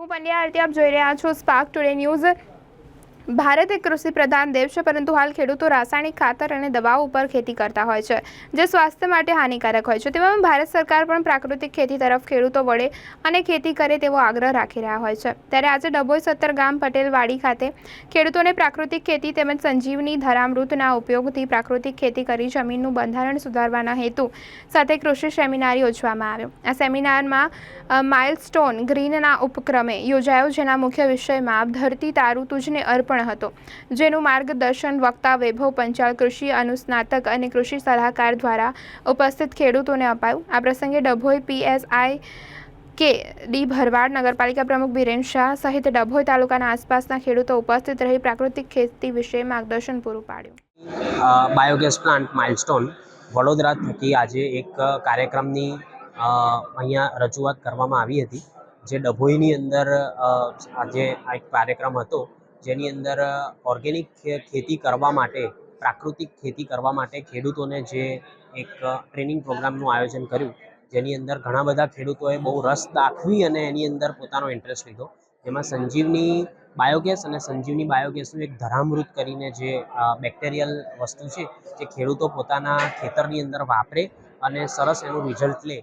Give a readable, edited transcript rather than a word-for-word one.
હું પંડ્યા આરતી, આપ જોઈ રહ્યા છો સ્પાર્ક ટુડે ન્યૂઝ। ભારત એક કૃષિ પ્રધાન દેશ છે, પરંતુ હાલ ખેડૂતો રાસાયણિક ખાતર અને દવાઓ ઉપર ખેતી કરતા હોય છે, જે સ્વાસ્થ્ય માટે હાનિકારક હોય છે। તેવામાં ભારત સરકાર પણ પ્રાકૃતિક ખેતી તરફ ખેડૂતો વળે અને ખેતી કરે તેવો આગ્રહ રાખી રહ્યા હોય છે। ત્યારે આજે ડભોઈ 17 ગામ પટેલવાડી ખાતે ખેડૂતોને પ્રાકૃતિક ખેતી તેમજ સંજીવની ધરામૃતના ઉપયોગથી પ્રાકૃતિક ખેતી કરી જમીનનું બંધારણ સુધારવાના હેતુ સાથે કૃષિ સેમિનાર યોજવામાં આવ્યો। આ સેમિનારમાં માઇલસ્ટોન ગ્રીનના ઉપક્રમે યોજાયો, જેના મુખ્ય વિષયમાં ધરતી તારું તુજને અર્પણ હતો, જેનું માર્ગદર્શન વક્તા વૈભવ પંચાલ કૃષિ અનુસ્નાતક અને કૃષિ સલાહકાર દ્વારા ઉપસ્થિત ખેડૂતોને અપાયું। આ પ્રસંગે ડભોઈ પીએસઆઈ કે ડી ભરવાડ, નગરપાલિકા પ્રમુખ બિરેન શાહ સહિત ડભોઈ તાલુકાના આસપાસના ખેડૂતો ઉપસ્થિત રહી પ્રાકૃતિક ખેતી વિશે માર્ગદર્શન પૂરું પાડ્યું। બાયોગેસ પ્લાન્ટ માઇલસ્ટોન વડોદરા થકી આજે એક કાર્યક્રમની અહીંયા રજૂઆત કરવામાં આવી હતી, જે ડભોઈની અંદર આજે આ એક કાર્યક્રમ હતો, જેની અંદર ઓર્ગેનિક ખેતી કરવા માટે, પ્રાકૃતિક ખેતી કરવા માટે ખેડૂતોને જે એક ટ્રેનિંગ પ્રોગ્રામનું આયોજન કર્યું, જેની અંદર ઘણા બધા ખેડૂતોએ બહુ રસ દાખવી અને એની અંદર પોતાનો ઇન્ટરેસ્ટ લીધો। એમાં સંજીવની બાયોગેસ અને સંજીવની બાયોગેસનું એક ધરામૃત કરીને જે બેક્ટેરિયલ વસ્તુ છે, જે ખેડૂતો પોતાના ખેતરની અંદર વાપરે અને સરસ એનું રિઝલ્ટ લે,